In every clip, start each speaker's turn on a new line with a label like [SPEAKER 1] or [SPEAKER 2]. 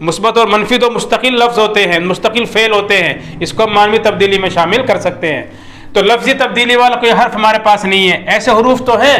[SPEAKER 1] مثبت اور منفی تو مستقل لفظ ہوتے ہیں، مستقل فعل ہوتے ہیں، اس کو ہم معنوی تبدیلی میں شامل کر سکتے ہیں۔ تو لفظی تبدیلی والا کوئی حرف ہمارے پاس نہیں ہے۔ ایسے حروف تو ہیں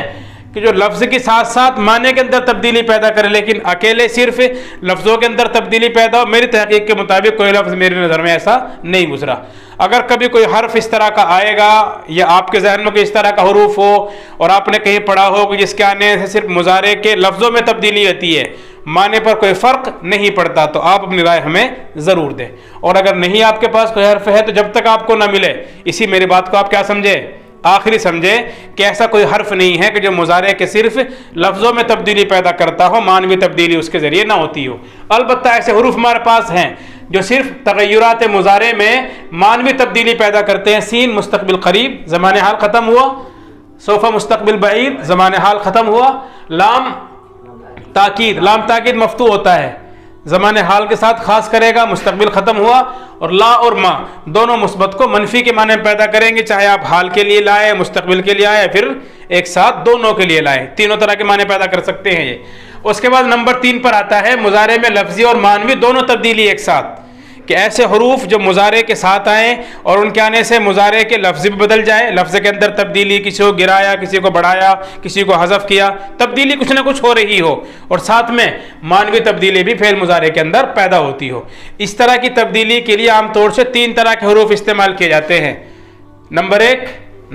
[SPEAKER 1] کہ جو لفظ کے ساتھ ساتھ معنی کے اندر تبدیلی پیدا کرے، لیکن اکیلے صرف لفظوں کے اندر تبدیلی پیدا ہو، میری تحقیق کے مطابق کوئی لفظ میری نظر میں ایسا نہیں گزرا۔ اگر کبھی کوئی حرف اس طرح کا آئے گا یا آپ کے ذہن میں کوئی اس طرح کا حروف ہو اور آپ نے کہیں پڑھا ہو کہ جس کے آنے سے صرف مضارع کے لفظوں میں تبدیلی ہوتی ہے، معنی پر کوئی فرق نہیں پڑتا، تو آپ اپنی رائے ہمیں ضرور دیں۔ اور اگر نہیں آپ کے پاس کوئی حرف ہے تو جب تک آپ کو نہ ملے، اسی میری بات کو آپ کیا سمجھے، آخری سمجھے کہ ایسا کوئی حرف نہیں ہے کہ جو مضارع کے صرف لفظوں میں تبدیلی پیدا کرتا ہو، معنوی تبدیلی اس کے ذریعے نہ ہوتی ہو۔ البتہ ایسے حروف ہمارے پاس ہیں جو صرف تغیرات مضارع میں معنوی تبدیلی پیدا کرتے ہیں۔ سین مستقبل قریب، زمان حال ختم ہوا، سوف مستقبل بعید، زمان حال ختم ہوا، لام تاکید، لام تاکید مفتوح ہوتا ہے، زمان حال کے ساتھ خاص کرے گا، مستقبل ختم ہوا، اور لا اور ما دونوں مثبت کو منفی کے معنی میں پیدا کریں گے، چاہے آپ حال کے لیے لائے، مستقبل کے لیے آئے، پھر ایک ساتھ دونوں کے لیے لائے، تینوں طرح کے معنی پیدا کر سکتے ہیں یہ۔ اس کے بعد نمبر 3 پر آتا ہے مضارع میں لفظی اور معنوی دونوں تبدیلی ایک ساتھ، کہ ایسے حروف جو مضارع کے ساتھ آئیں اور ان کے آنے سے مضارع کے لفظ بھی بدل جائے، لفظ کے اندر تبدیلی، کسی کو گرایا، کسی کو بڑھایا، کسی کو حذف کیا، تبدیلی کچھ نہ کچھ ہو رہی ہو، اور ساتھ میں معنوی تبدیلی بھی فعل مضارع کے اندر پیدا ہوتی ہو۔ اس طرح کی تبدیلی کے لیے عام طور سے 3 طرح کے حروف استعمال کیے جاتے ہیں۔ نمبر 1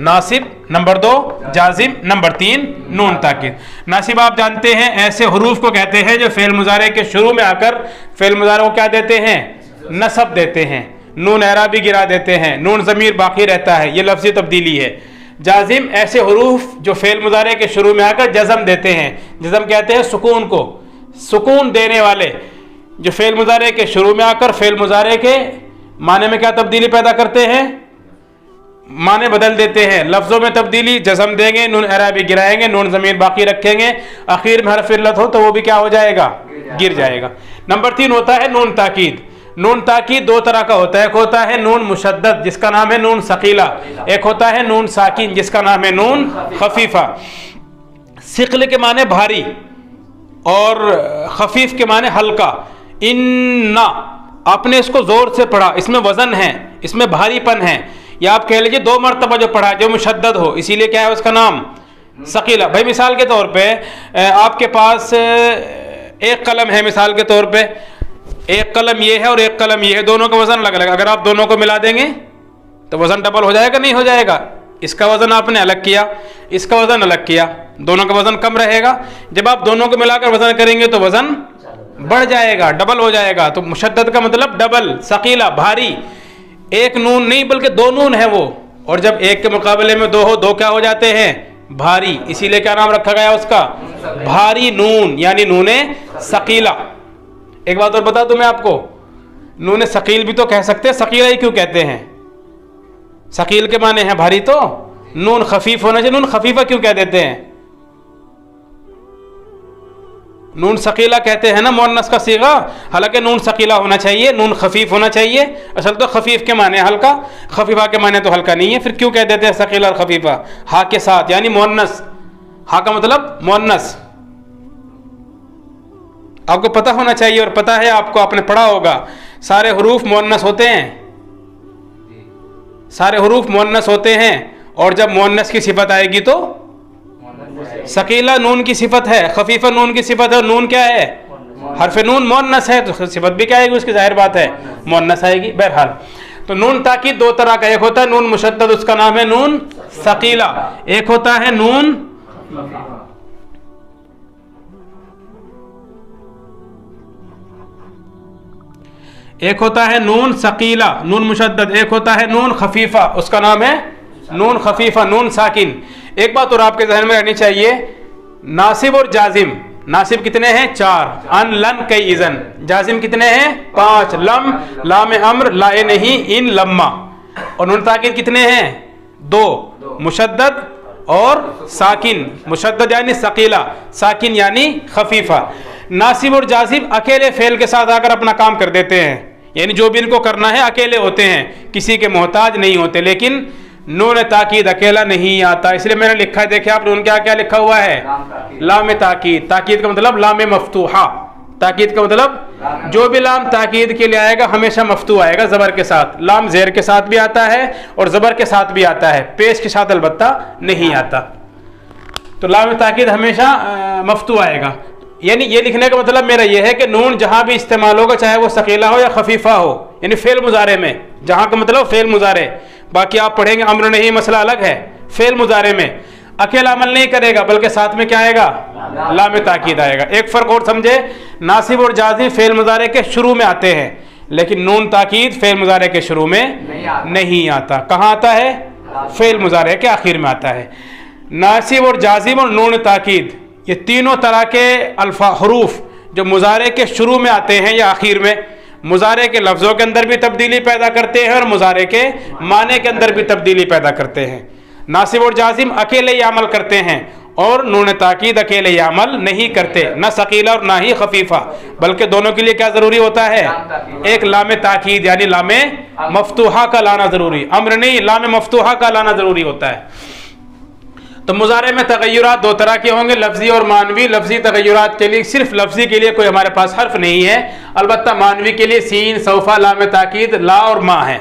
[SPEAKER 1] ناصب، نمبر 2 جازم، نمبر 3 نون تاکید۔ ناصب آپ جانتے ہیں ایسے حروف کو کہتے ہیں جو فعل مضارع کے شروع میں آ کر فعل مضارع کو کیا دیتے ہیں، نصب دیتے ہیں، نون اعرابی گرا دیتے ہیں، نون ضمیر باقی رہتا ہے، یہ لفظی تبدیلی ہے۔ جازم ایسے حروف جو فعل مضارع کے شروع میں آ کر جزم دیتے ہیں، جزم کہتے ہیں سکون کو، سکون دینے والے، جو فعل مضارع کے شروع میں آ کر فعل مضارع کے معنی میں کیا تبدیلی پیدا کرتے ہیں، معنی بدل دیتے ہیں، لفظوں میں تبدیلی، جزم دیں گے، نون اعرابی گرائیں گے، نون ضمیر باقی رکھیں گے، آخر میں حرف علت ہو تو وہ بھی کیا ہو جائے گا، گر جائے گا۔ نمبر 3 ہوتا ہے نون تاکید۔ نون تاکید 2 طرح کا ہوتا ہے، ایک ہوتا ہے نون مشدد جس کا نام ہے نون ثقیلہ، ایک ہوتا ہے نون ساکن جس کا نام ہے نون خفیفہ۔ ثقل کے معنی بھاری اور خفیف کے معنی ہلکا۔ ان آپ نے اس کو زور سے پڑھا، اس میں وزن ہے، اس میں بھاری پن ہے، یا آپ کہہ لیجیے 2 مرتبہ جو پڑھا جو مشدد ہو، اسی لیے کیا ہے اس کا نام ثقیلہ۔ بھائی مثال کے طور پہ آپ کے پاس ایک قلم ہے، مثال کے طور پہ ایک قلم یہ ہے اور ایک قلم یہ ہے، دونوں کا وزن الگ الگ، اگر آپ دونوں کو ملا دیں گے تو وزن ڈبل ہو جائے گا نہیں ہو جائے گا؟ اس کا وزن آپ نے الگ کیا، اس کا وزن الگ کیا، دونوں کا وزن کم رہے گا۔ جب آپ دونوں کو ملا کر وزن کریں گے تو وزن بڑھ جائے گا، ڈبل ہو جائے گا۔ تو مشدد کا مطلب ڈبل، ثقیلہ بھاری، ایک نون نہیں بلکہ 2 نون ہے وہ، اور جب ایک کے مقابلے میں 2 ہو، 2 کیا ہو جاتے ہیں، بھاری، اسی لیے کیا نام رکھا گیا اس کا، بھاری نون، یعنی نون ثقیلہ۔ ایک بات اور بتا دوں میں آپ کو، نون ثقیل بھی تو کہہ سکتے ہیں، ثقیلہ ہی کیوں کہتے ہیں، ثقیل کے معنی ہے بھاری، تو نون خفیف ہونا چاہیے، نون خفیفہ کیوں کہہ دیتے ہیں، نون ثقیلہ کہتے ہیں نا مؤنث کا صیغہ، حالانکہ نون ثقیلہ ہونا چاہیے، نون خفیف ہونا چاہیے، اصل تو خفیف کے معنی ہلکا، خفیفہ کے معنی تو ہلکا نہیں ہے، پھر کیوں کہہ دیتے ہیں ثقیلہ اور خفیفہ، ہا کے ساتھ، یعنی مؤنث، ہا کا مطلب مؤنث۔ آپ کو پتہ ہونا چاہیے، اور پتہ ہے آپ کو، آپ نے پڑھا ہوگا، سارے حروف مؤنث ہوتے ہیں، سارے حروف مؤنث ہوتے ہیں، اور جب مؤنث کی صفت آئے گی تو ثقیلہ نون کی صفت ہے، خفیفہ نون کی صفت ہے، اور نون کیا ہے، حرف نون مؤنث ہے، تو صفت بھی کیا آئے گی اس کی، ظاہر بات ہے مؤنث آئے گی۔ بہرحال تو نون تاکید 2 طرح کا، ایک ہوتا ہے نون مشدد، اس کا نام ہے نون ثقیلہ، ایک ہوتا ہے نون نون ثقیلہ، نون مشدد، ایک ہوتا ہے نون خفیفہ، اس کا نام ہے نون خفیفہ، نون ساکن۔ ایک بات اور آپ کے ذہن میں رہنی چاہیے، ناصب اور جازم، ناصب کتنے ہیں 4، ان لن کئی اذن، جازم کتنے ہیں 5، لم لام امر لائے نہیں ان لما، اور نون تاکید کتنے ہیں 2، مشدد اور ساکن، مشدد یعنی ثقیلہ، ساکن یعنی خفیفہ۔ ناصب اور جازم اکیلے فعل کے ساتھ آ کر اپنا کام کر دیتے ہیں، یعنی جو بھی ان کو کرنا ہے اکیلے ہوتے ہیں، کسی کے محتاج نہیں ہوتے، لیکن نون تاکید اکیلا نہیں آتا، اس لیے میں نے لکھا ہے، دیکھیں آپ نون کیا کیا لکھا ہوا ہے، لام تاکید، تاکید کا مطلب لام مفتوحہ، تاکید کا مطلب جو بھی لام تاکید کے لیے آئے گا ہمیشہ مفتوح آئے گا زبر کے ساتھ. لام زیر کے ساتھ بھی آتا ہے اور زبر کے ساتھ بھی آتا ہے, پیش کے ساتھ البتہ نہیں آتا. تو لام تاکید ہمیشہ مفتوح آئے گا. یعنی یہ لکھنے کا مطلب میرا یہ ہے کہ نون جہاں بھی استعمال ہوگا چاہے وہ ثقیلہ ہو یا خفیفہ ہو, یعنی فعل مضارع میں, جہاں کا مطلب فعل مضارع, باقی آپ پڑھیں گے امر نہیں مسئلہ الگ ہے. فعل مضارع میں اکیلا عمل نہیں کرے گا بلکہ ساتھ میں کیا آئے گا, لام تاکید آئے گا. ایک فرق اور سمجھے, ناصب اور جازم فعل مضارع کے شروع میں آتے ہیں لیکن نون تاکید فعل مضارع کے شروع میں نہیں آتا. کہاں آتا ہے؟ فعل مضارع کے آخر میں آتا ہے. ناصب اور جازم اور نون تاکید یہ تینوں طرح کے حروف جو مضارع کے شروع میں آتے ہیں یا آخر میں, مضارع کے لفظوں کے اندر بھی تبدیلی پیدا کرتے ہیں اور مضارع کے معنی کے اندر بھی تبدیلی پیدا کرتے ہیں. ناصب اور جازم اکیلے ہی عمل کرتے ہیں اور نون تاکید اکیلے ہی عمل نہیں کرتے, نہ ثقیلہ اور نہ ہی خفیفہ, بلکہ دونوں کے لیے کیا ضروری ہوتا ہے؟ ایک لام تاکید یعنی لام مفتوحہ کا لانا ضروری, امر نہیں لام مفتوحہ کا لانا ضروری ہوتا ہے. تو مضارع میں تغیرات دو طرح کے ہوں گے, لفظی اور معنوی. لفظی تغیرات کے لیے صرف لفظی کے لیے کوئی ہمارے پاس حرف نہیں ہے, البتہ معنوی کے لیے سین, سوفا, لام تاکید, لا اور ما ہے.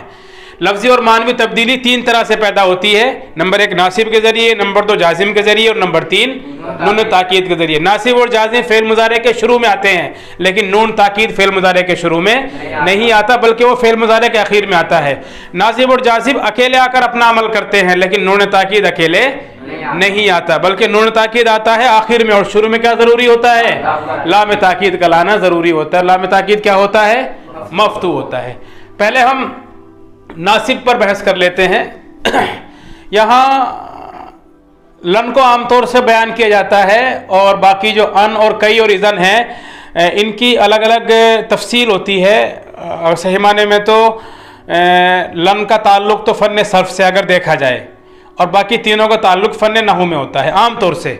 [SPEAKER 1] لفظی اور معنوی تبدیلی تین طرح سے پیدا ہوتی ہے, نمبر 1 ناصب کے ذریعے, نمبر 2 جازم کے ذریعے اور نمبر 3 نون تاکید کے ذریعے. ناصب اور جازم فعل مضارع کے شروع میں آتے ہیں لیکن نون تاکید فعل مضارع کے شروع میں نہیں آتا بلکہ وہ فعل مضارع کے آخر میں آتا ہے. ناصب اور جازم اکیلے آ کر اپنا عمل کرتے ہیں لیکن نون تاکید اکیلے نہیں آتا بلکہ نون تاکید آتا ہے آخر میں, اور شروع میں کیا ضروری ہوتا ہے؟ لام تاکید کا لانا ضروری ہوتا ہے. لام تاکید کیا ہوتا ہے؟ مفتوح ہوتا ہے. پہلے ہم ناصب پر بحث کر لیتے ہیں. یہاں لن کو عام طور سے بیان کیا جاتا ہے اور باقی جو ان اور کئی اور اذن ہیں ان کی الگ الگ تفصیل ہوتی ہے. اور صحیح معنی میں تو لن کا تعلق تو فن صرف سے اگر دیکھا جائے اور باقی تینوں کا تعلق فن نحو میں ہوتا ہے عام طور سے,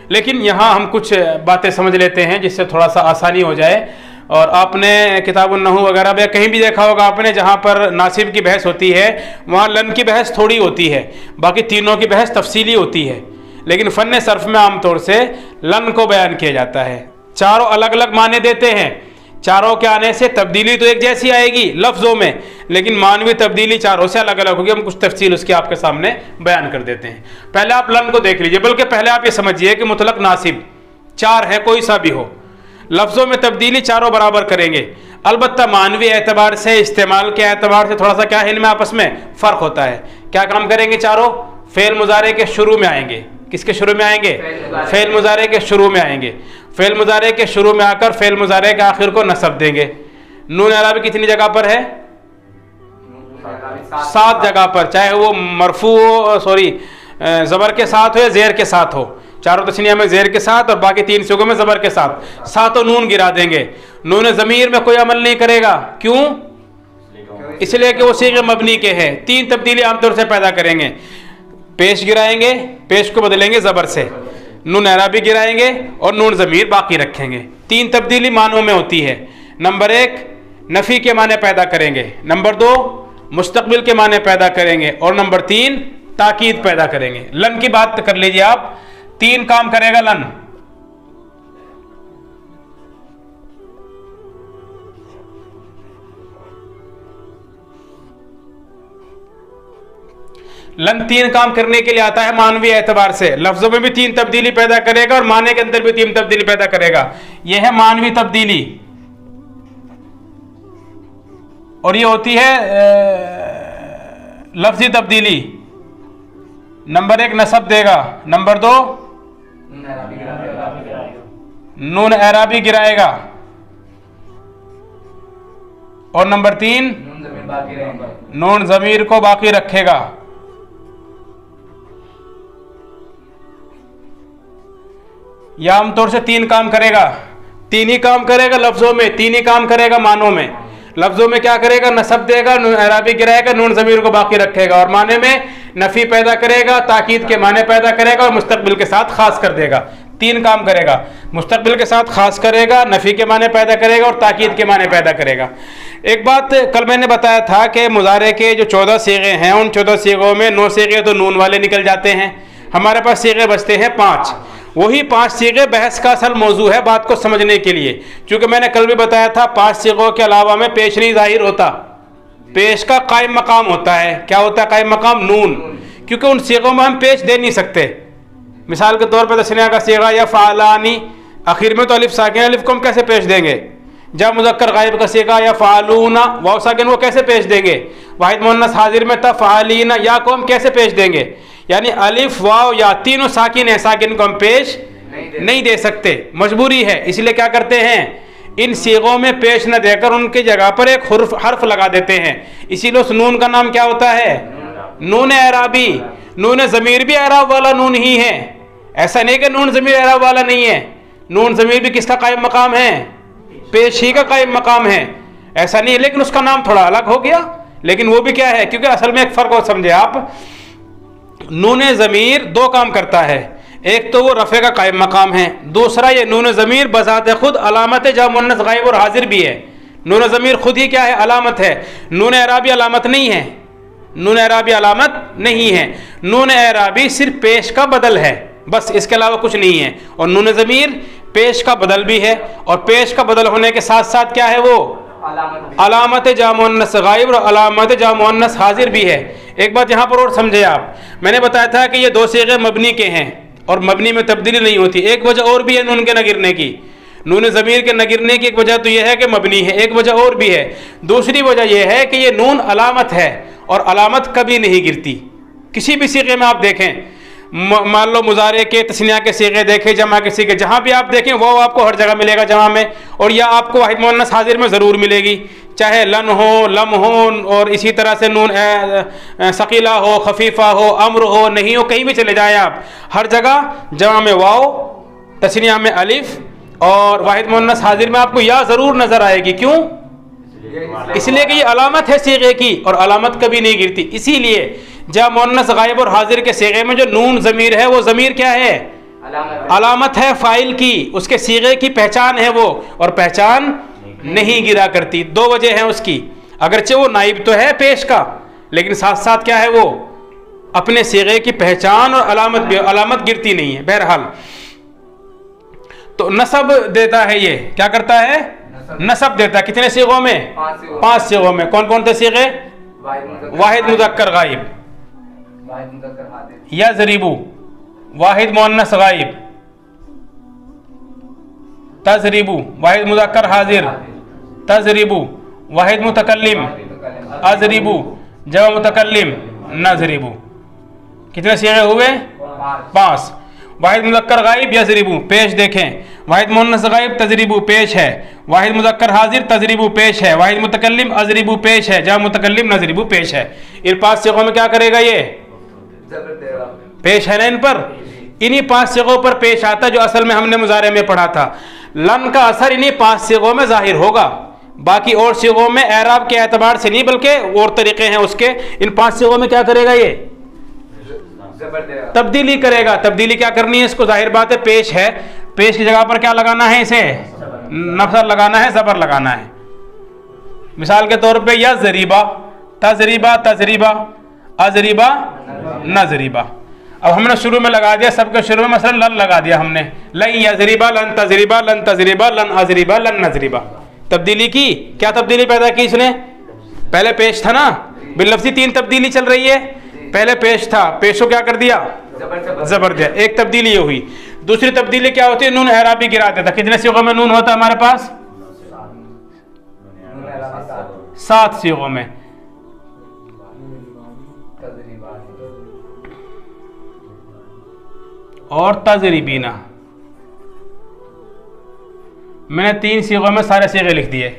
[SPEAKER 1] لیکن یہاں ہم کچھ باتیں سمجھ لیتے ہیں جس سے تھوڑا سا آسانی ہو جائے. اور آپ نے کتاب النحو وغیرہ میں کہیں بھی دیکھا ہوگا آپ نے جہاں پر ناصب کی بحث ہوتی ہے وہاں لن کی بحث تھوڑی ہوتی ہے, باقی تینوں کی بحث تفصیلی ہوتی ہے. لیکن فن صرف میں عام طور سے لن کو بیان کیا جاتا ہے. چاروں الگ الگ معنی دیتے ہیں, چاروں کے آنے سے تبدیلی تو ایک جیسی آئے گی لفظوں میں لیکن معنوی تبدیلی چاروں سے الگ الگ ہوگی. ہم کچھ تفصیل اس کی آپ کے سامنے بیان کر دیتے ہیں. پہلے آپ لن کو دیکھ لیجئے, بلکہ پہلے آپ یہ سمجھیے کہ مطلق ناصب چار ہے, کوئی سا بھی ہو, لفظوں میں تبدیلی چاروں برابر کریں گے, البتہ معنوی اعتبار سے استعمال کے اعتبار سے تھوڑا سا کیا ہے ان میں آپس میں فرق ہوتا ہے. کیا کام کریں گے چاروں؟ فعل مضارع کے شروع میں آئیں گے. کس کے شروع میں آئیں گے؟ فعل مضارع کے شروع میں آئیں گے. فعل مضارع کے شروع میں آ کر فعل مضارع کے آخر کو نصب دیں گے. نون اعرابی کتنی جگہ پر ہے؟ 7 جگہ پر, چاہے وہ مرفوع ہو زبر کے ساتھ ہو یا زیر کے ساتھ ہو. چاروں تثنیہ میں زیر کے ساتھ اور باقی 3 صیغوں میں زبر کے ساتھ, 7 نون گرا دیں گے. نون ضمیر میں کوئی عمل نہیں کرے گا. کیوں؟ اس لیے کہ وہ صیغہ مبنی کے ہیں. 3 تبدیلی عام طور سے پیدا کریں گے. پیش گرائیں گے, پیش کو بدلیں گے زبر سے, نون اعرابی گرائیں گے اور نون ضمیر باقی رکھیں گے. 3 تبدیلی معنوں میں ہوتی ہے. نمبر 1 نفی کے معنی پیدا کریں گے, نمبر 2 مستقبل کے معنی پیدا کریں گے اور نمبر 3 تاکید پیدا کریں گے. لن کی بات کر لیجیے آپ, 3 کام کرے گا لن. لن 3 کام کرنے کے لیے آتا ہے معنوی اعتبار سے. لفظوں میں بھی 3 تبدیلی پیدا کرے گا اور معنی کے اندر بھی 3 تبدیلی پیدا کرے گا. یہ ہے معنوی تبدیلی اور یہ ہوتی ہے لفظی تبدیلی. نمبر 1 نصب دے گا, نمبر 2 نون اعرابی گرائے گا اور نمبر 3 نون ضمیر کو باقی رکھے گا. یہ عام طور سے 3 کام کرے گا. 3 ہی کام کرے گا لفظوں میں, 3 ہی کام کرے گا معنوں میں. لفظوں میں کیا کرے گا؟ نصب دے گا, نون اعرابی گرائے گا, نون ضمیر کو باقی رکھے گا, اور معنی میں نفی پیدا کرے گا, تاکید کے معنی پیدا کرے گا اور مستقبل کے ساتھ خاص کر دے گا. 3 کام کرے گا, مستقبل کے ساتھ خاص کرے گا, نفی کے معنی پیدا کرے گا اور تاکید کے معنی پیدا کرے گا. ایک بات کل میں نے بتایا تھا کہ مضارع کے جو 14 صیغے ہیں ان 14 صیغوں میں 9 صیغے تو نون والے نکل جاتے ہیں. ہمارے پاس صیغے بچتے ہیں 5. وہی 5 صیغے بحث کا اصل موضوع ہے بات کو سمجھنے کے لیے، چونکہ میں نے کل بھی بتایا تھا 5 صیغوں کے علاوہ میں پیش نہیں ظاہر ہوتا، پیش کا قائم مقام ہوتا ہے۔ کیا ہوتا ہے قائم مقام؟ نون، کیونکہ ان صیغوں میں ہم پیش دے نہیں سکتے۔ مثال کے طور پر تثنیہ کا صیغہ یا فعلانی، آخر میں تو الف ساکن، الف کو ہم کیسے پیش دیں گے؟ جب مذکر غائب کا صیغہ یا فعلون واو ساکن، وہ کیسے پیش دیں گے؟ واحد مؤنث حاضر میں تفعلین یا کو ہم کیسے پیش دیں گے؟ یعنی الف واو یا تینوں ساکن ہیں، ساکن کو ہم پیش نہیں دے سکتے، مجبوری ہے۔ اس لیے کیا کرتے ہیں؟ ان صیغوں میں پیش نہ دے کر ان کی جگہ پر ایک حرف لگا دیتے ہیں۔ اسی لیے اس نون کا نام کیا ہوتا ہے؟ نون اعرابی۔ نون ضمیر بھی اعراب والا نون ہی ہے، ایسا نہیں کہ نون ضمیر اعراب والا نہیں ہے، نون ضمیر بھی کس کا قائم مقام ہے؟ پیش ہی کا قائم مقام ہے، ایسا نہیں ہے، لیکن اس کا نام تھوڑا الگ ہو گیا، لیکن وہ بھی کیا ہے؟ کیونکہ اصل میں ایک فرق ہو، سمجھے آپ، نون ضمیر 2 کام کرتا ہے، ایک تو وہ رفع کا قائم مقام ہے، دوسرا یہ نون ضمیر بذات خود علامت جمع مؤنث غائب اور حاضر بھی ہے۔ نون ضمیر خود ہی کیا ہے؟ علامت ہے۔ نون اعرابی علامت نہیں ہے، نون اعرابی علامت نہیں ہے، نون اعرابی صرف پیش کا بدل ہے، بس اس کے علاوہ کچھ نہیں ہے، اور نون ضمیر پیش کا بدل بھی ہے، اور پیش کا بدل ہونے کے ساتھ ساتھ کیا ہے؟ وہ علامت جمع مؤنث غائب اور علامت جمع مؤنث حاضر بھی ہے۔ ایک بات یہاں پر اور سمجھے آپ، میں نے بتایا تھا کہ یہ 2 صیغے مبنی کے ہیں اور مبنی میں تبدیلی نہیں ہوتی۔ ایک وجہ اور بھی ہے نون کے نہ گرنے کی، نون ضمیر کے نہ گرنے کی ایک وجہ تو یہ ہے کہ مبنی ہے، ایک وجہ اور بھی ہے۔ دوسری وجہ یہ ہے کہ یہ نون علامت ہے، اور علامت کبھی نہیں گرتی۔ کسی بھی صیغے میں آپ دیکھیں، مان لو مضارع کے تثنیہ کے صیغے دیکھیں، جمع کے صیغے، جہاں بھی آپ دیکھیں وہ آپ کو ہر جگہ ملے گا جمع میں، اور یا آپ کو واحد مؤنث حاضر میں ضرور ملے گی، چاہے لن ہو، لم ہو، اور اسی طرح سے نون ثقیلہ ہو، خفیفہ ہو، امر ہو، نہیں ہو، کہیں بھی چلے جائیں آپ، ہر جگہ جمع میں واو، تثنیہ میں الف، اور واحد مؤنث حاضر میں آپ کو یا ضرور نظر آئے گی۔ کیوں؟ اس لیے کہ یہ علامت ہے صیغے کی، اور علامت کبھی نہیں گرتی۔ اسی لیے جمع مؤنث غائب اور حاضر کے صیغے میں جو نون ضمیر ہے، وہ ضمیر کیا ہے؟ علامت ہے فاعل کی، اس کے صیغے کی پہچان ہے وہ، اور پہچان نہیں گرا کرتی۔ 2 وجہ ہیں اس کی، اگرچہ وہ نائب تو ہے پیش کا، لیکن ساتھ ساتھ کیا ہے؟ وہ اپنے صیغے کی پہچان اور علامت بھی، علامت گرتی نہیں ہے۔ بہرحال تو نصب دیتا ہے، یہ کیا کرتا ہے؟ نصب دیتا ہے۔ کتنے صیغوں میں؟ 5 صیغوں میں۔ کون کون سے صیغے؟ واحد مذکر غائب، یا ضریبو، واحد مؤنث غائب، تضریبو، واحد مذکر حاضر، تضریبو، واحد متکلم، اضریبو، جمع متکلم، نضریبو۔ کتنے صیغے ہوئے؟ 5۔ واحد مذکر غائب یضربو، پیش دیکھیں، واحد مؤنث غائب تضریبو پیش ہے، واحد مذکر حاضر تضریبو پیش ہے، واحد متکلم اضریبو پیش ہے، جمع متکلم نضریبو پیش ہے۔ ان 5 صیغوں میں کیا کرے گا؟ یہ پیش ہے نا ان پر، انہی 5 صیغوں پر پیش آتا جو اصل میں ہم نے مضارع میں پڑھا تھا۔ لن کا اثر انہی 5 صیغوں میں ظاہر ہوگا، باقی اور صیغوں میں اعراب کے اعتبار سے نہیں بلکہ اور طریقے ہیں اس کے۔ ان 5 صیغوں میں کیا کرے گا؟ یہ تبدیلی کرے گا۔ تبدیلی کیا کرنی ہے اس کو؟ ظاہر بات ہے پیش ہے، پیش کی جگہ پر کیا لگانا ہے؟ اسے نفر لگانا ہے، زبر لگانا ہے۔ مثال کے طور پہ یا ضریبہ، تضریبہ، تضریبہ، اضریبہ، نضریبہ۔ اب ہم نے شروع میں لگا دیا، سب کے شروع میں مثلا لن لگا دیا ہم نے، لن یضریبہ، لن تضریبہ، لن تضریبہ، لن اضریبہ، لن نضریبہ۔ تبدیلی کی، کیا تبدیلی پیدا کی اس نے؟ پہلے پیش تھا نا، باللفظی 3 تبدیلی چل رہی ہے۔ پہلے پیش تھا، پیش کو کیا کر دیا؟ زبر دیا، ایک تبدیلی یہ ہوئی۔ دوسری تبدیلی کیا ہوتی ہے؟ نون اعرابی گرا دیتا۔ کتنے صیغوں میں نون ہوتا ہے ہمارے پاس؟ 7 صیغوں میں۔ اور تضریبینہ، میں نے 3 صیغوں میں سارے صیغے لکھ دیے،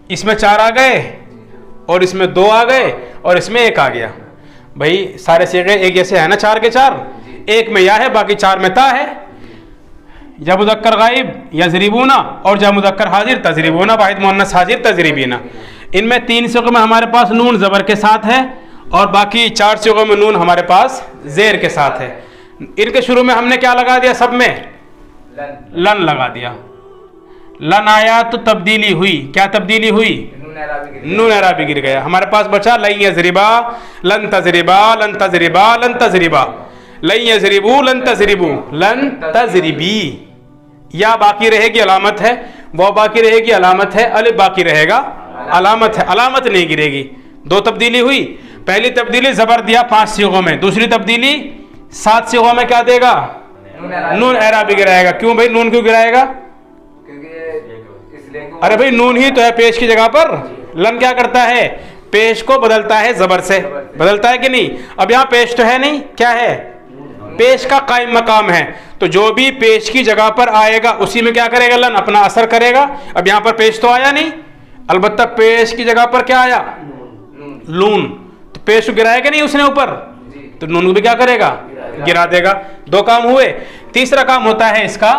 [SPEAKER 1] اس میں 4 آ گئے، اور اس میں 2 آ گئے، اور اس میں 1 آ گیا۔ بھائی سارے صیغے ایک جیسے ہیں نا، 4 کے 4، ایک میں یا ہے، باقی 4 میں تا ہے۔ یا مذکر غائب یضربون، اور جا مذکر حاضر تضربون، واحد مؤنث حاضر تضربین۔ ان میں 3 صیغوں میں ہمارے پاس نون زبر کے ساتھ ہے، اور باقی 4 صیغوں میں نون ہمارے پاس زیر کے ساتھ ہے۔ ان کے شروع میں ہم نے کیا لگا دیا؟ سب میں لن لگا دیا۔ لن آیا تو تبدیلی ہوئی، کیا تبدیلی ہوئی؟ نون اعرابی گر گیا، ہمارے پاس بچا لن یضربا، لن تضربا، لن تضربا، لن تضربا۔ لن یضربو لن تضربو لن تضربی، یا باقی رہے گی علامت ہے، وہ باقی رہے گی علامت ہے، الف باقی رہے گا علامت ہے، علامت نہیں گرے گی۔ دو تبدیلی ہوئی، پہلی تبدیلی زبر دیا 5 صیغوں میں، دوسری تبدیلی 7 صیغوں میں کیا دے گا؟ نون اعرابی گرائے گا۔ کیوں بھائی نون کیوں گرائے گا؟ ارے بھائی نون ہی تو ہے پیش کی جگہ پر، لن کیا کرتا ہے؟ پیش کو بدلتا ہے زبر سے، بدلتا ہے کہ نہیں؟ اب یہاں پیش تو ہے نہیں، کیا ہے؟ پیش کا قائم مقام ہے، تو جو بھی پیش کی جگہ پر آئے گا اسی میں کیا کرے گا؟ لن اپنا اثر کرے گا۔ اب یہاں پر پیش تو آیا نہیں، البتہ پیش کی جگہ پر کیا آیا؟ لون، تو پیش گرائے گا نہیں اس نے اوپر، تو نون بھی کیا کرے گا؟ گرا دے گا۔ دو کام ہوئے۔ تیسرا کام ہوتا ہے اس کا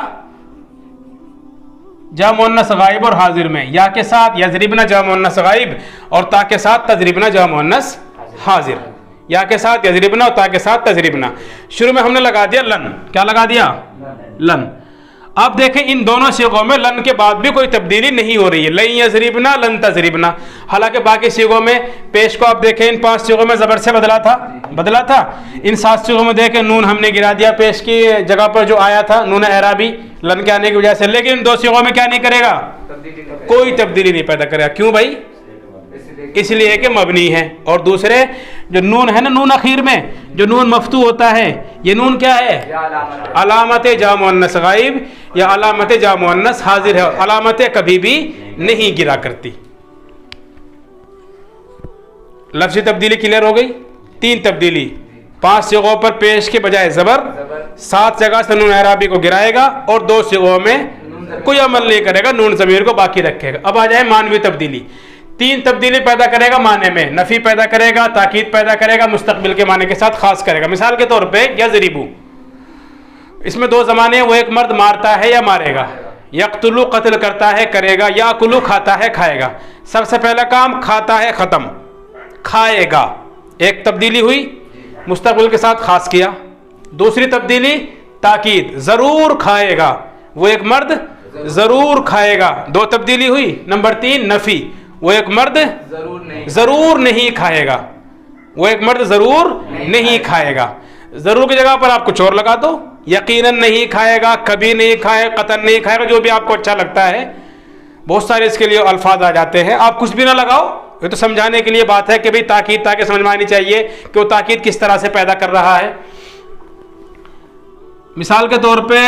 [SPEAKER 1] جمع مؤنث غائب اور حاضر میں، یا کے ساتھ یضربنا جمع مؤنث غائب اور تا کے ساتھ تضربنا جمع مؤنث حاضر، یا کے ساتھ یضربنا اور تا کے ساتھ تضربنا۔ شروع میں ہم نے لگا دیا لن، کیا لگا دیا؟ لن۔ اب دیکھیں ان دونوں صیغوں میں لن کے بعد بھی کوئی تبدیلی نہیں ہو رہی ہے، لن یضربنا لن تضربنا، حالانکہ باقی صیغوں میں پیش کو آپ دیکھیں ان 5 صیغوں میں زبر سے بدلا تھا، ان 7 صیغوں میں دیکھیں نون ہم نے گرا دیا پیش کی جگہ پر جو آیا تھا نون اعرابی لن کے آنے کی وجہ سے، لیکن ان 2 صیغوں میں کیا نہیں کرے گا؟ کوئی تبدیلی نہیں پیدا کرے گا۔ کیوں بھائی؟ اس لیے کہ مبنی ہے، اور دوسرے جو نون ہے نا، نون اخیر میں جو نون مفتوح ہوتا ہے، یہ نون کیا ہے؟ علامت جمع مؤنث غائب یا علامت جمع مؤنث حاضر ہے، علامتیں کبھی بھی نہیں گرا کرتی۔ لفظی تبدیلی کلیئر ہو گئی؟ 3 تبدیلی، 5 صیغوں پر پیش کے بجائے زبر، 7 جگہ سے نون اعرابی کو گرائے گا، اور 2 صیغوں میں کوئی عمل نہیں کرے گا، نون ضمیر کو باقی رکھے گا۔ اب آ جائے مانوی تبدیلی۔ 3 تبدیلی پیدا کرے گا معنی میں، نفی پیدا کرے گا، تاکید پیدا کرے گا، مستقبل کے معنی کے ساتھ خاص کرے گا۔ مثال کے طور پہ یضربو، اس میں 2 زمانے ہیں، وہ ایک مرد مارتا ہے یا مارے گا، یقتلو قتل کرتا ہے کرے گا، یاکلو کھاتا ہے کھائے گا۔ سب سے پہلا کام کھاتا ہے ختم، کھائے گا، ایک تبدیلی ہوئی، مستقبل کے ساتھ خاص کیا۔ دوسری تبدیلی تاکید، ضرور کھائے گا، وہ ایک مرد ضرور کھائے گا، 2 تبدیلی ہوئی۔ نمبر 3 نفی، وہ ایک مرد ضرور نہیں کھائے گا، وہ ایک مرد ضرور نہیں کھائے گا۔ ضرور کی جگہ پر آپ کچھ اور لگا دو، یقیناً نہیں کھائے گا، کبھی نہیں کھائے، قطعاً نہیں کھائے گا، جو بھی آپ کو اچھا لگتا ہے۔ بہت سارے اس کے لیے الفاظ آ جاتے ہیں، آپ کچھ بھی نہ لگاؤ، یہ تو سمجھانے کے لیے بات ہے کہ بھئی تاکید تاکہ سمجھ میں آنی چاہیے کہ وہ تاکید کس طرح سے پیدا کر رہا ہے۔ مثال کے طور پہ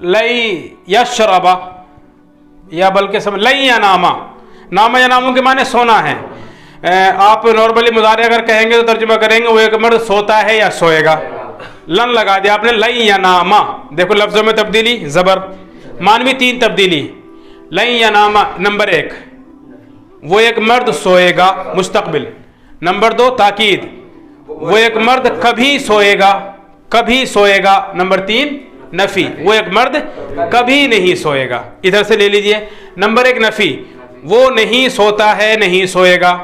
[SPEAKER 1] لئی یشربا، یا بلکہ لئی یا ناما، ناما یا ناموں کے معنی سونا ہے۔ آپ نارملی مضارع اگر کہیں گے تو ترجمہ کریں گے وہ ایک مرد سوتا ہے یا سوئے گا، لن لگا دیا آپ نے، لئی یا ناما۔ دیکھو لفظوں میں تبدیلی زبر، مانوی 3 تبدیلی، لئی یا ناما۔ نمبر 1 وہ ایک مرد سوئے گا، مستقبل۔ نمبر 2 تاکید، وہ ایک مرد کبھی سوئے گا، کبھی سوئے گا۔ نمبر 3 نفی، وہ ایک مرد کبھی نہیں سوئے گا۔ ادھر سے لے لیجئے، نمبر 1 نفی، وہ نہیں سوتا ہے نہیں سوئے گا۔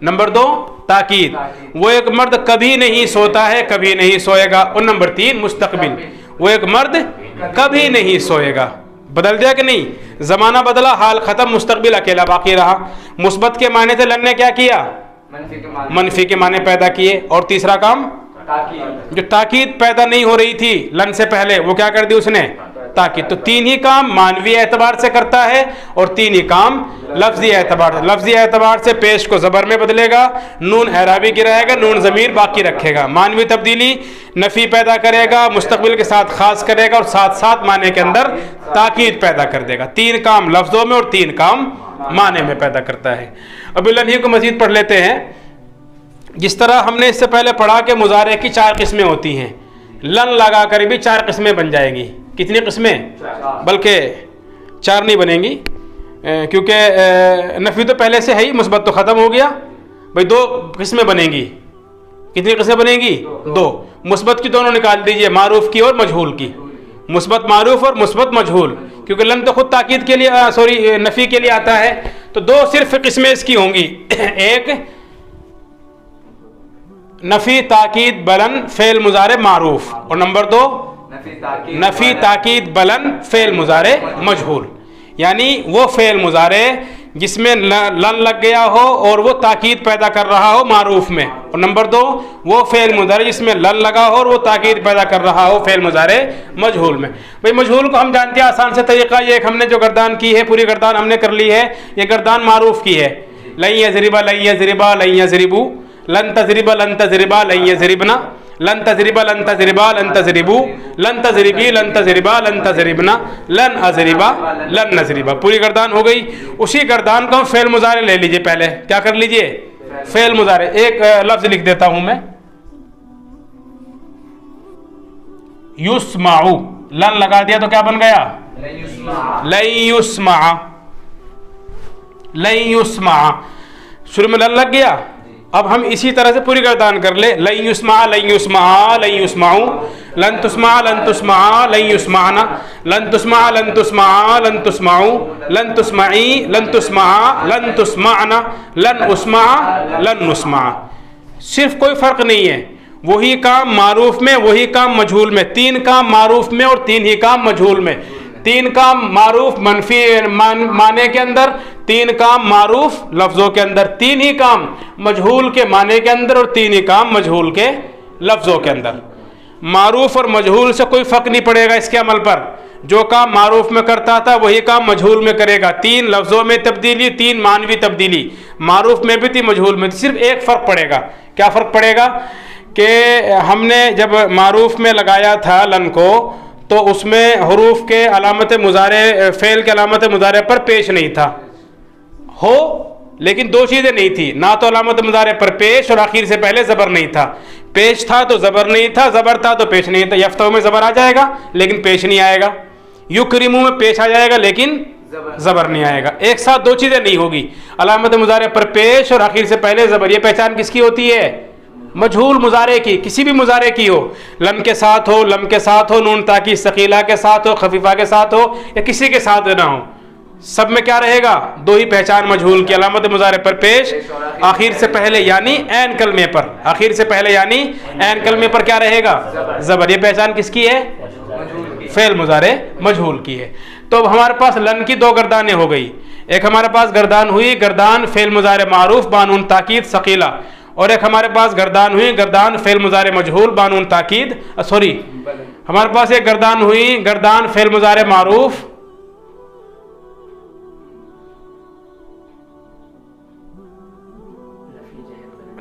[SPEAKER 1] نمبر 2 تاکید، وہ ایک مرد کبھی نہیں سوتا ہے کبھی نہیں سوئے گا۔ اور نمبر 3 مستقبل، وہ ایک مرد کبھی نہیں سوئے گا۔ بدل دیا کہ نہیں؟ زمانہ بدلا، حال ختم، مستقبل اکیلا باقی رہا۔ مثبت کے معنی سے لن نے کیا کیا؟ منفی کے معنی پیدا کیے۔ اور تیسرا کام جو تاکید پیدا نہیں ہو رہی تھی لن سے پہلے، وہ کیا کر دی اس نے؟ تاکید۔ تو 3 ہی کام مانوی اعتبار سے کرتا ہے اور 3 ہی کام لفظی اعتبار سے۔ لفظی اعتبار سے پیش کو زبر میں بدلے گا، نون اعرابی گرائے گا، نون ضمیر باقی رکھے گا۔ مانوی تبدیلی نفی پیدا کرے گا، مستقبل کے ساتھ خاص کرے گا، اور ساتھ ساتھ معنی کے اندر تاکید پیدا کر دے گا۔ 3 کام لفظوں میں اور 3 کام معنی میں پیدا کرتا ہے۔ اب لن ہی کو مزید پڑھ لیتے ہیں۔ جس طرح ہم نے اس سے پہلے پڑھا کہ مضارع کی 4 قسمیں ہوتی ہیں، لن لگا کر بھی 4 قسمیں بن جائیں گی۔ کتنی قسمیں؟ بلکہ 4 نہیں بنیں گی، کیونکہ نفی تو پہلے سے ہے ہی، مثبت تو ختم ہو گیا بھائی۔ 2 قسمیں بنیں گی۔ کتنی قسمیں بنیں گی؟ 2۔ مثبت کی دونوں نکال دیجئے، معروف کی اور مجہول کی۔ مثبت معروف اور مثبت مجہول، کیونکہ لن تو خود تاکید کے لیے نفی کے لیے آتا ہے، تو 2 صرف قسمیں اس کی ہوں گی۔ ایک نفی تاکید بلن فعل مضارع معروف، اور نمبر 2 نفی تاکید بلن فعل مضارع مجہول، یعنی وہ فعل مضارع جس میں لن لگ گیا ہو اور وہ تاکید پیدا کر رہا ہو معروف میں، اور نمبر 2 وہ فعل مضارع جس میں لن لگا ہو اور وہ تاکید پیدا کر رہا ہو فعل مضارع مجہول میں۔ بھئی مجہول کو ہم جانتے ہیں آسان سے طریقہ یہ ایک ہم نے جو گردان کی ہے پوری گردان ہم نے کر لی ہے، یہ گردان معروف کی ہے، لن یضرب لن یضربا لن یضربو، لن تضرب لن تضربا لن یضربنا، لن تضرب لن تضربا لن تضربو، لن تضربی لن تضربا لن تضربنا، لن اضربا لن نضربا، پوری گردان ہو گئی۔ اسی گردان کو ہم فعل مضارع لے لیجئے، پہلے کیا کر لیجئے فعل مضارع۔ ایک لفظ لکھ دیتا ہوں میں، یسمعو، لن لگا دیا تو کیا بن گیا لن یسمع، لن یسمع، شروع میں لن لگ گیا۔ اب ہم اسی طرح سے پوری گردان کر لیں، لن یسمع لن یسمع لن یسمعو، لن تسمع لن تسمع لن یسمعنا، لن تسمع لن تسمع لن تسمعو، لن تسمعی لن تسمع لن تسمعنا، لن اسمع لن نسمع۔ صرف کوئی فرق نہیں ہے، وہی کام معروف میں وہی کام مجہول میں، 3 کام معروف میں اور 3 ہی کام مجہول میں، 3 کام معروف منفی معنی کے اندر، 3 کام معروف لفظوں کے اندر، 3 ہی کام مجہول کے معنی کے اندر اور 3 ہی کام مجہول کے لفظوں کے اندر۔ معروف اور مجہول سے کوئی فرق نہیں پڑے گا اس کے عمل پر، جو کام معروف میں کرتا تھا وہی کام مجہول میں کرے گا۔ 3 لفظوں میں تبدیلی، 3 معنوی تبدیلی، معروف میں بھی تھی مجہول میں، صرف ایک فرق پڑے گا۔ کیا فرق پڑے گا کہ ہم نے جب معروف میں لگایا تھا لن کو تو اس میں حروف کے علامت مضارع، فعل کے علامت مضارع پر پیش نہیں تھا، ہو لیکن 2 چیزیں نہیں تھی، نہ تو علامت مضارع پر پیش اور آخر سے پہلے زبر نہیں تھا، پیش تھا تو زبر نہیں تھا، زبر تھا تو پیش نہیں تھا۔ یفتح میں زبر آ جائے گا لیکن پیش نہیں آئے گا، یکرمو میں پیش آ جائے گا لیکن زبر نہیں آئے گا، ایک ساتھ 2 چیزیں نہیں ہوگی، علامت مضارع پر پیش اور آخر سے پہلے زبر۔ یہ پہچان کس کی ہوتی ہے؟ مجہول مضارع کی، کسی بھی مضارع کی ہو، لن کے ساتھ ہو، لم کے ساتھ ہو، نون تاکید ثقیلہ کے ساتھ ہو، خفیفہ کے ساتھ ہو، یا کسی کے ساتھ نہ ہو، سب میں کیا رہے گا؟ 2 ہی پہچان مجہول کی، علامت مضارع پر پیش، آخر سے پہلے یعنی عین کلمے پر، آخر سے پہلے یعنی عین کلمے پر کیا رہے گا؟ زبر۔ یہ پہچان کس کی ہے؟ فعل مضارع مجہول کی ہے۔ تو اب ہمارے پاس لن کی 2 گردانیں ہو گئی، ایک ہمارے پاس گردان ہوئی گردان فعل مضارع معروف بانون تاکید ثقیلہ، اور ایک ہمارے پاس گردان ہوئی گردان فعل مضارع مجہول بانون تاکید ہمارے پاس ایک گردان ہوئی گردان فعل مضارع معروف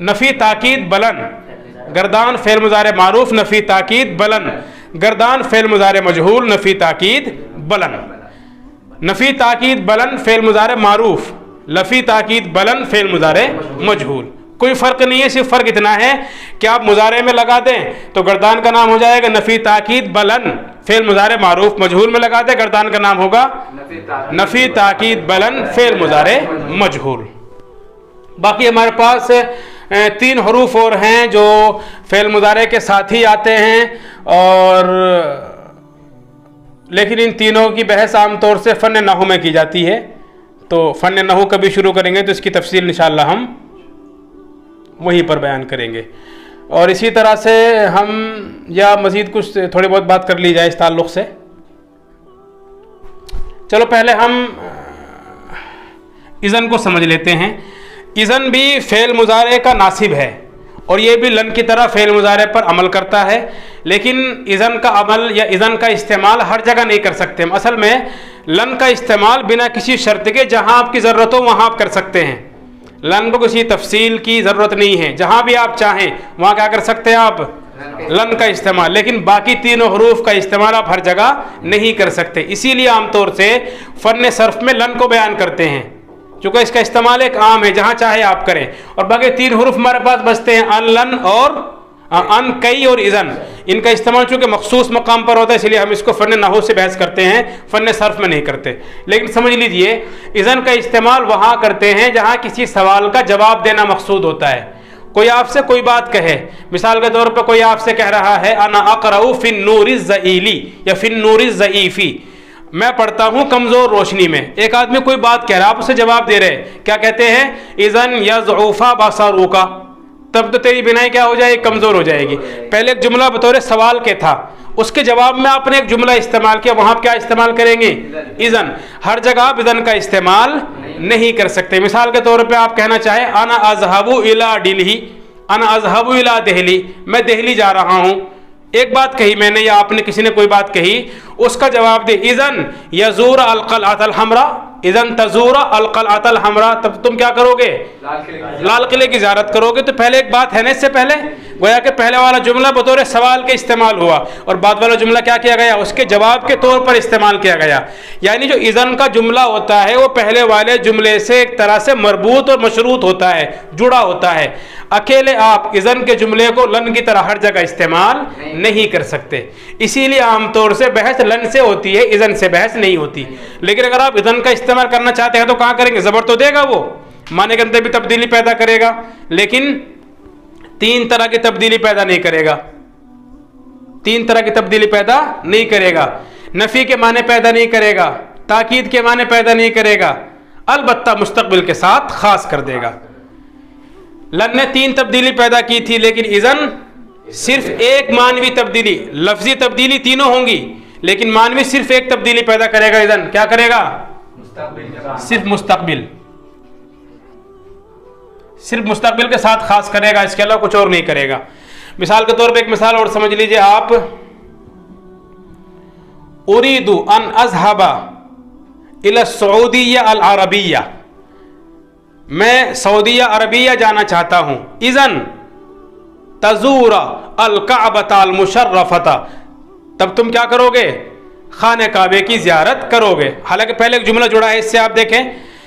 [SPEAKER 1] نفی تاکید بلن، گردان فعل مضارع معروف نفی تاکید بلن، گردان فعل مضارع مجہول نفی تاکید بلن، نفی تاکید بلن فعل مضارع معروف، نفی تاکید بلن فعل مضارع مجہول۔ کوئی فرق نہیں ہے، صرف فرق اتنا ہے کہ آپ مضارع میں لگا دیں تو گردان کا نام ہو جائے گا نفی تاکید بلن فعل مضارع معروف، مجہول میں لگا دیں گردان کا نام ہوگا نفی تاکید بلن فعل مضارع مجہول۔ باقی ہمارے پاس 3 حروف اور ہیں جو فعل مضارع کے ساتھ ہی آتے ہیں، اور لیکن ان تینوں کی بحث عام طور سے فن نحو میں کی جاتی ہے، تو فن نحو کبھی شروع کریں گے تو اس کی تفصیل انشاءاللہ ہم وہیں پر بیان کریں گے۔ اور اسی طرح سے ہم یا مزید کچھ تھوڑی بہت بات کر لی جائے اس تعلق سے۔ چلو پہلے ہم اذن کو سمجھ لیتے ہیں۔ اذن بھی فعل مضارع کا ناصب ہے، اور یہ بھی لن کی طرح فعل مضارع پر عمل کرتا ہے، لیکن اذن کا عمل یا اذن کا استعمال ہر جگہ نہیں کر سکتے ہم۔ اصل میں لن کا استعمال بنا کسی شرط کے جہاں آپ کی ضرورت ہو وہاں آپ کر سکتے ہیں، لن کو کسی تفصیل کی ضرورت نہیں ہے، جہاں بھی آپ چاہیں وہاں کیا کر سکتے ہیں آپ؟ لن کا استعمال، لیکن باقی 3 حروف کا استعمال آپ ہر جگہ نہیں کر سکتے۔ اسی لیے عام طور سے فن صرف میں لن کو بیان کرتے ہیں، چونکہ اس کا استعمال ایک عام ہے، جہاں چاہے آپ کریں۔ اور باقی 3 حروف ہمارے پاس بچتے ہیں ان، لن اور ان، کئی اور اذن۔ ان کا استعمال چونکہ مخصوص مقام پر ہوتا ہے اس لیے ہم اس کو فن نحو سے بحث کرتے ہیں، فن صرف میں نہیں کرتے۔ لیکن سمجھ لیجئے اذن کا استعمال وہاں کرتے ہیں جہاں کسی سوال کا جواب دینا مقصود ہوتا ہے۔ کوئی آپ سے کوئی بات کہے، مثال کے طور پر کوئی آپ سے کہہ رہا ہے انا اقرأ فی النور الضئیلی یا فی النور الضعیفی، میں پڑھتا ہوں کمزور روشنی میں۔ ایک آدمی کوئی بات کہہ رہا ہے، آپ اسے جواب دے رہے، کیا کہتے ہیں؟ اذن یضعف بصرک، تب تو تیری بینائی کیا ہو جائے گی؟ کمزور ہو جائے گی۔ پہلے ایک جملہ بطور سوال کے تھا، اس کے جواب میں آپ نے ایک جملہ استعمال کیا, وہاں آپ کیا استعمال کریں گے؟ اذن. ہر جگہ آپ اذن کا استعمال نہیں کر سکتے. مثال کے طور پہ آپ کہنا چاہیں انا اذهب الى دلہی, انا اذهب الى دہلی, میں دہلی جا رہا ہوں. ایک بات کہی میں نے یا آپ نے کسی نے کوئی بات کہی, اس کا جواب دے اذن یزور القلعۃ الحمراء, اذن تزور القلعۃ الحمراء, تب تم کیا کرو گے؟ لال قلعے کی زیارت کرو گے. تو پہلے ایک بات ہے نا, اس سے پہلے گویا کہ پہلے والا جملہ بطور سوال کے استعمال ہوا اور بعد والا جملہ کیا کیا گیا؟ اس کے جواب کے طور پر استعمال کیا گیا. یعنی جو اذن کا جملہ ہوتا ہے وہ پہلے والے جملے سے ایک طرح سے مربوط اور مشروط ہوتا ہے, جڑا ہوتا ہے. اکیلے آپ اذن کے جملے کو لن کی طرح ہر جگہ استعمال نہیں کر سکتے. اسی لیے عام طور سے بحث لن سے ہوتی ہے, اذن سے بحث نہیں ہوتی. لیکن اگر آپ اذن کا استعمال کرنا چاہتے ہیں تو کہاں کریں گے؟ زبر تو دے گا, وہ معنی کے اندر بھی تبدیلی پیدا کرے گا, لیکن تین طرح کی تبدیلی پیدا نہیں کرے گا. تین طرح کی تبدیلی پیدا نہیں کرے گا. نفی کے معنی پیدا نہیں کرے گا, تاکید کے معنی پیدا نہیں کرے گا, البتہ مستقبل کے ساتھ خاص کر دے گا. لن نے تین تبدیلی پیدا کی تھی, لیکن اذن صرف ایک معنوی تبدیلی, لفظی تبدیلی تینوں ہوں گی لیکن معنوی صرف ایک تبدیلی پیدا کرے گا. اذن کیا کرے گا؟ صرف مستقبل, صرف مستقبل کے ساتھ خاص کرے گا, اس کے علاوہ کچھ اور نہیں کرے گا. مثال کے طور پہ ایک مثال اور سمجھ لیجئے آپ, اريد ان اذهب الى السعودیہ العربیہ, میں سعودیہ عربیہ جانا چاہتا ہوں. اذن تزور الکعبۃ المشرفۃ, تب تم کیا کرو گے؟ خانہ کعبے کی زیارت کرو گے. حالانکہ پہلے ایک جملہ جڑا ہے, اس سے آپ دیکھیں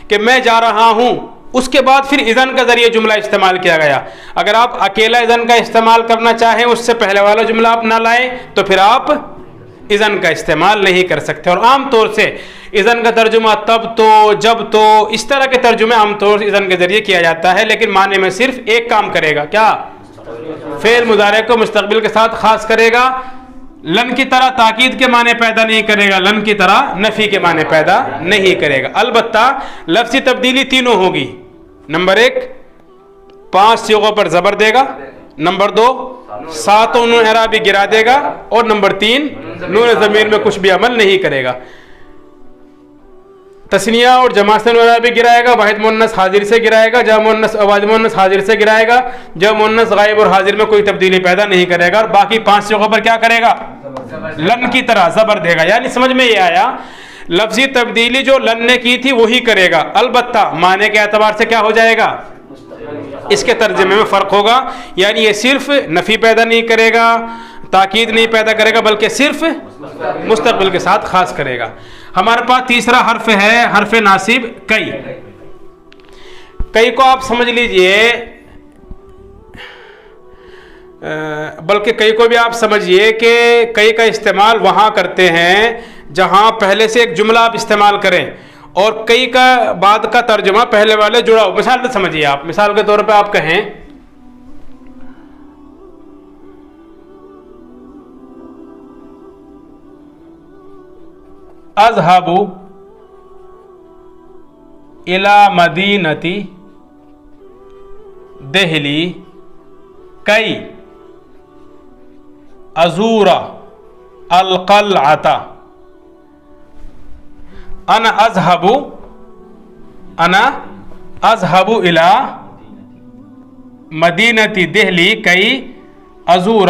[SPEAKER 1] کہ میں جا رہا ہوں, اس کے بعد پھر اذن کا ذریعے جملہ استعمال کیا گیا. اگر آپ اکیلا اذن کا استعمال کرنا چاہیں, اس سے پہلے والا جملہ آپ نہ لائیں, تو پھر آپ اذن کا استعمال نہیں کر سکتے. اور عام طور سے اذن کا ترجمہ تب تو, جب تو, اس طرح کے ترجمے عام طور سے اذن کے ذریعے کیا جاتا ہے, لیکن معنی میں صرف ایک کام کرے گا. کیا؟ فعل مضارع کو مستقبل کے ساتھ خاص کرے گا. لن کی طرح تاکید کے معنی پیدا نہیں کرے گا, لن کی طرح نفی کے معنی پیدا نہیں کرے گا. البتہ لفظی تبدیلی تینوں ہوگی. نمبر ایک, 5 صیغوں پر زبر دے گا. نمبر 2, 7 نون اعرابی گرا دے گا. اور نمبر 3, نون ضمیر میں کچھ بھی عمل نہیں کرے گا. تثنیہ اور جمع سے نون اعرابی گرائے گا, واحد مؤنث حاضر سے گرائے گا, جمع مؤنث واحد مؤنث حاضر سے گرائے گا, جمع مؤنث غائب اور حاضر میں کوئی تبدیلی پیدا نہیں کرے گا. اور باقی 5 صیغوں پر کیا کرے گا؟ لن کی طرح زبر دے گا. یعنی سمجھ میں یہ آیا, لفظی تبدیلی جو لن نے کی تھی وہی کرے گا, البتہ معنی کے اعتبار سے کیا ہو جائے گا؟ اس کے ترجمے میں فرق ہوگا. یعنی یہ صرف نفی پیدا نہیں کرے گا, تاکید نہیں پیدا کرے گا, بلکہ صرف مستقبل کے ساتھ خاص کرے گا. ہمارے پاس تیسرا حرف ہے, حرف ناصب کئی. کئی کو آپ سمجھ لیجئے, بلکہ کئی کو بھی آپ سمجھیے کہ کئی کا استعمال وہاں کرتے ہیں جہاں پہلے سے ایک جملہ آپ استعمال کریں اور کئی کا بعد کا ترجمہ پہلے والے جڑا ہو. مثال تو سمجھیے آپ, مثال کے طور پہ آپ کہیں اذهب الى مدینتی دہلی کئی ازور القلعۃ. انا اذهب الى مدینتی دہلی کئی ازور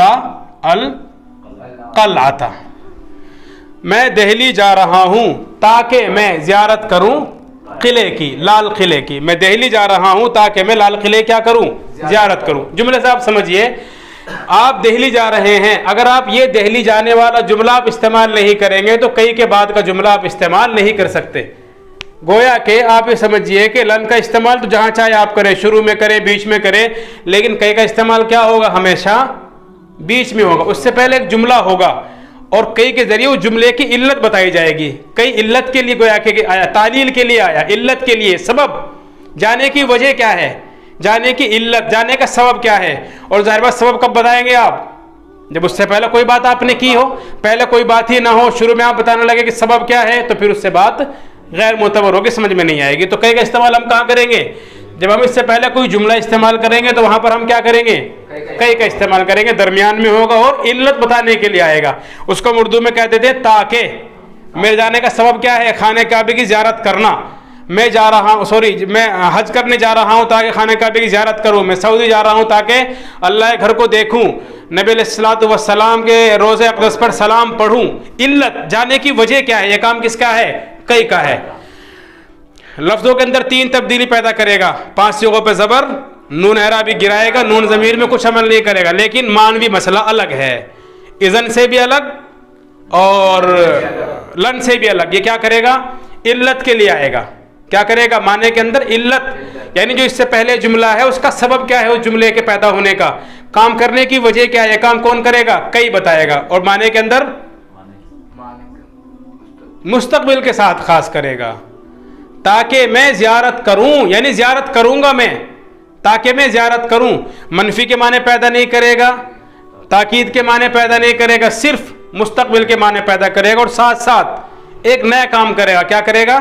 [SPEAKER 1] القلعۃ. میں دہلی جا رہا ہوں تاکہ میں زیارت کروں قلعے کی, لال قلعے کی. میں دہلی جا رہا ہوں تاکہ میں لال قلعے کیا کروں؟ زیارت کروں. جملے سے آپ سمجھیے, آپ دہلی جا رہے ہیں, اگر آپ یہ دہلی جانے والا جملہ آپ استعمال نہیں کریں گے تو کئی کے بعد کا جملہ آپ استعمال نہیں کر سکتے. گویا کہ آپ یہ سمجھیے کہ لن کا استعمال تو جہاں چاہے آپ کریں, شروع میں کریں, بیچ میں کریں, لیکن کئی کا استعمال کیا ہوگا؟ ہمیشہ بیچ میں ہوگا. اس سے پہلے ایک جملہ ہوگا اور کئی کے ذریعے اس جملے کی علت بتائی جائے گی. کئی علت کے لیے گویا کہ آیا, تعلیل کے لیے آیا, علت کے لیے, سبب, جانے کی وجہ کیا ہے, جانے کی علت, جانے کا سبب کیا ہے. اور ظاہر بات سبب کب بتائیں گے آپ؟ جب اس سے پہلے کوئی بات آپ نے کی ہو, پہلے کوئی بات ہی نہ ہو, شروع میں آپ بتانے لگے کہ سبب کیا ہے, تو پھر اس سے بات غیر معتبر ہوگی, سمجھ میں نہیں آئے گی. تو کئی کا استعمال ہم کہاں کریں گے؟ جب ہم اس سے پہلے کوئی جملہ استعمال کریں گے تو وہاں پر ہم کیا کریں گے؟ کئی کا استعمال کریں گے، درمیان میں ہوگا اور علت بتانے کے لیے آئے گا. اس کو ہم اردو میں کہتے تھے تاکہ. میرے جانے کا سبب کیا ہے؟ خانہ کعبے کی زیارت کرنا. میں جا رہا ہوں میں حج کرنے جا رہا ہوں تاکہ خانہ کعبے کی زیارت کروں. میں سعودی جا رہا ہوں تاکہ اللہ کے گھر کو دیکھوں. نبی علیہ الصلوۃ والسلام کے روضہ اقدس پر سلام پڑھوں. علت جانے کی وجہ کیا ہے؟ یہ کام کس کا ہے؟ کئی کا ہے. لفظوں کے اندر 3 تبدیلی پیدا کرے گا. 5 جگہوں پہ زبر، نون اعرابی گرائے گا، نون ضمیر میں کچھ عمل نہیں کرے گا، لیکن مانوی مسئلہ الگ ہے. اذن سے بھی الگ اور لن سے بھی الگ. یہ کیا کرے گا؟ علت کے لیے آئے گا. کیا کرے گا؟ معنی کے اندر علت، یعنی جو اس سے پہلے جملہ ہے اس کا سبب کیا ہے اس جملے کے پیدا ہونے کا، کام کرنے کی وجہ کیا ہے، یہ کام کون کرے گا؟ کئی بتائے گا. اور معنی کے اندر مستقبل کے ساتھ خاص کرے گا. تاکہ میں زیارت کروں، یعنی زیارت کروں گا میں، تاکہ میں زیارت کروں. منفی کے معنی پیدا نہیں کرے گا، تاکید کے معنی پیدا نہیں کرے گا، صرف مستقبل کے معنی پیدا کرے گا. اور ساتھ ساتھ ایک نیا کام کرے گا. کیا کرے گا؟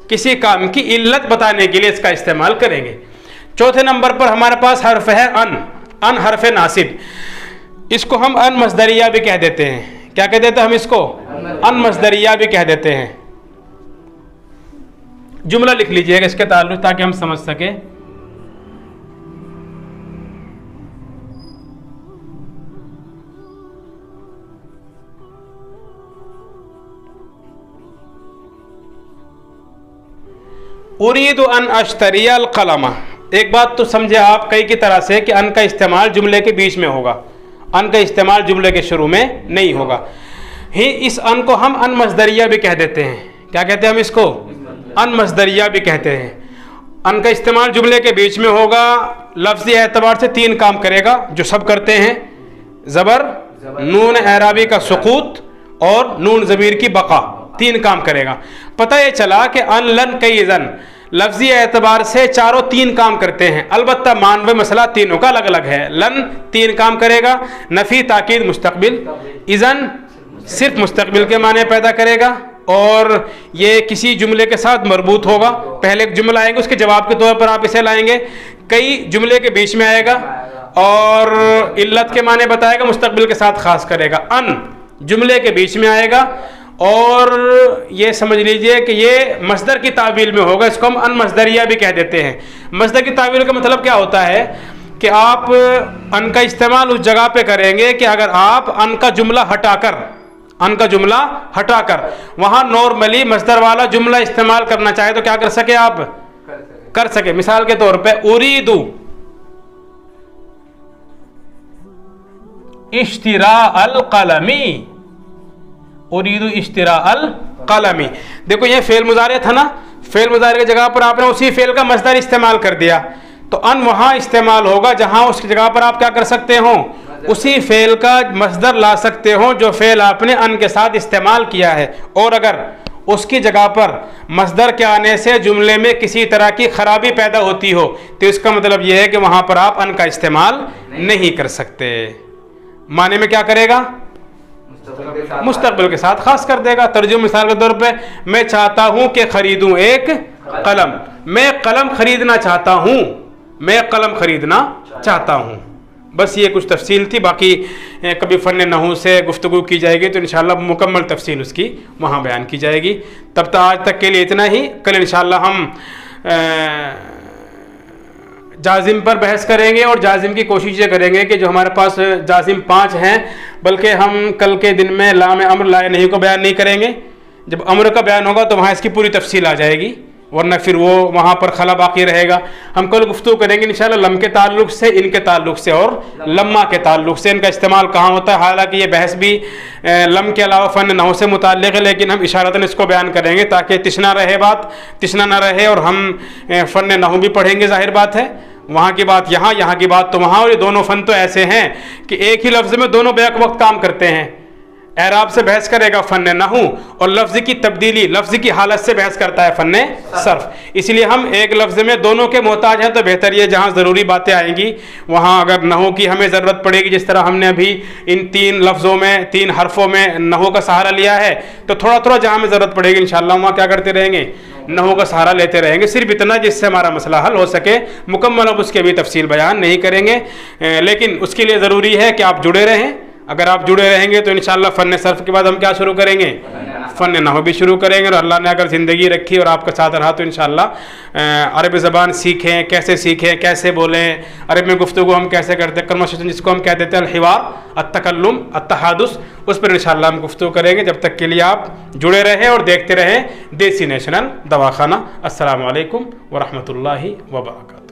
[SPEAKER 1] کسی کام کی علت بتانے کے لیے اس کا استعمال کریں گے. چوتھے نمبر پر ہمارے پاس حرف ہے ان. ان حرف ناصب. اس کو ہم ان مصدریہ بھی کہہ دیتے ہیں. کیا کہہ دیتے ہیں ہم اس کو؟ ان مصدریہ بھی کہہ دیتے ہیں. جملہ لکھ لیجئے گا اس کے تعلق تاکہ ہم سمجھ سکیں. اريد ان اشتری القلم. ایک بات تو سمجھے آپ کئی کی طرح سے کہ ان کا استعمال جملے کے بیچ میں ہوگا، ان کا استعمال جملے کے شروع میں نہیں ہوگا. اس ان کو ہم ان مصدریہ بھی کہہ دیتے ہیں. کیا کہتے ہیں ہم اس کو؟ ان مصدریہ بھی کہتے ہیں. ان کا استعمال جملے کے بیچ میں ہوگا. لفظی اعتبار سے 3 کام کرے گا جو سب کرتے ہیں: زبر، نون اعرابی کا سقوط اور نون ضمیر کی بقا. 3 کام کرے گا. پتہ یہ چلا کہ ان لن کئی زن لفظی اعتبار سے چاروں 3 کام کرتے ہیں، البتہ مانوی مسئلہ تینوں کا الگ الگ ہے. لن 3 کام کرے گا، نفی، تاکید، مستقبل. اذن صرف مستقبل کے معنی پیدا کرے گا اور یہ کسی جملے کے ساتھ مربوط ہوگا. پہلے ایک جملہ آئے گا، اس کے جواب کے طور پر آپ اسے لائیں گے. کئی جملے کے بیچ میں آئے گا اور علت کے معنی بتائے گا، مستقبل کے ساتھ خاص کرے گا. ان جملے کے بیچ میں آئے گا اور یہ سمجھ لیجئے کہ یہ مصدر کی تعویل میں ہوگا. اس کو ہم ان مصدریہ بھی کہہ دیتے ہیں. مصدر کی تعویل کا مطلب کیا ہوتا ہے کہ آپ ان کا استعمال اس جگہ پہ کریں گے کہ اگر آپ ان کا جملہ ہٹا کر وہاں نارملی مصدر والا جملہ استعمال کرنا چاہے تو کیا کر سکے؟ آپ کر سکے. مثال کے طور پہ اريد اشتراء القلم. اريد اشتراء القلم. دیکھو یہ فعل مضارع تھا نا، فعل مضارع کی جگہ پر آپ نے اسی فعل کا مصدر استعمال کر دیا تو ان وہاں استعمال ہوگا جہاں اس کی جگہ پر آپ کیا کر سکتے ہوں؟ اسی فعل کا مصدر لا سکتے ہوں جو فعل آپ نے ان کے ساتھ استعمال کیا ہے. اور اگر اس کی جگہ پر مصدر کے آنے سے جملے میں کسی طرح کی خرابی پیدا ہوتی ہو تو اس کا مطلب یہ ہے کہ وہاں پر آپ ان کا استعمال نہیں کر سکتے. معنی میں کیا کرے گا؟ مستقبل کے ساتھ خاص کر دے گا. ترجمہ مثال کے طور پہ میں چاہتا ہوں کہ خریدوں ایک قلم. میں قلم خریدنا چاہتا ہوں. میں قلم خریدنا چاہتا ہوں. بس یہ کچھ تفصیل تھی. باقی کبھی فن نحو سے گفتگو کی جائے گی تو انشاءاللہ مکمل تفصیل اس کی وہاں بیان کی جائے گی. تب تک آج تک کے لیے اتنا ہی. کل انشاءاللہ ہم جازم پر بحث کریں گے اور جازم کی کوشش یہ کریں گے کہ جو ہمارے پاس جازم 5 ہیں بلکہ ہم کل کے دن میں لام امر لائے نہیں کو بیان نہیں کریں گے. جب امر کا بیان ہوگا تو وہاں اس کی پوری تفصیل آ جائے گی ورنہ پھر وہ وہاں پر خلا باقی رہے گا. ہم کل گفتگو کریں گے انشاءاللہ لم کے تعلق سے، ان کے تعلق سے اور لمہ کے تعلق سے. ان کا استعمال کہاں ہوتا ہے، حالانکہ یہ بحث بھی لم کے علاوہ فن نحو سے متعلق ہے لیکن ہم اشارتاً اس کو بیان کریں گے تاکہ تشنا نہ رہے اور ہم فن نحو بھی پڑھیں گے. ظاہر بات ہے وہاں کی بات یہاں کی بات تو وہاں، اور یہ دونوں فن تو ایسے ہیں کہ ایک ہی لفظ میں دونوں بیک وقت کام کرتے ہیں. اعراب سے بحث کرے گا فن نحو، اور لفظ کی تبدیلی، لفظ کی حالت سے بحث کرتا ہے فن صرف. اس لیے ہم ایک لفظ میں دونوں کے محتاج ہیں، تو بہتر یہ جہاں ضروری باتیں آئیں گی وہاں اگر نحو کی ہمیں ضرورت پڑے گی، جس طرح ہم نے ابھی ان 3 لفظوں میں 3 حرفوں میں نحو کا سہارا لیا ہے، تو تھوڑا تھوڑا جہاں ہمیں ضرورت پڑے گی انشاءاللہ وہاں کیا کرتے رہیں گے، نحو کا سہارا لیتے رہیں گے. صرف اتنا جس سے ہمارا مسئلہ حل ہو سکے. مکمل اب اس کے بھی تفصیل بیان نہیں کریں گے، لیکن اس کے لیے ضروری ہے کہ آپ جڑے رہیں. اگر آپ جڑے رہیں گے تو انشاءاللہ فن صرف کے بعد ہم کیا شروع کریں گے، فن نحو بھی شروع کریں گے. اور اللہ نے اگر زندگی رکھی اور آپ کا ساتھ رہا تو انشاءاللہ عربی زبان سیکھیں، کیسے بولیں، عربی میں گفتگو ہم کیسے کرتے ہیں، کنورسیشن جس کو ہم کہتے ہیں الحوار، التکلم، التحادث، اس پر انشاءاللہ ہم گفتگو کریں گے. جب تک کے لیے آپ جڑے رہیں اور دیکھتے رہیں دیسی نیشنل دواخانہ. السلام علیکم ورحمۃ اللہ وبرکاتہ.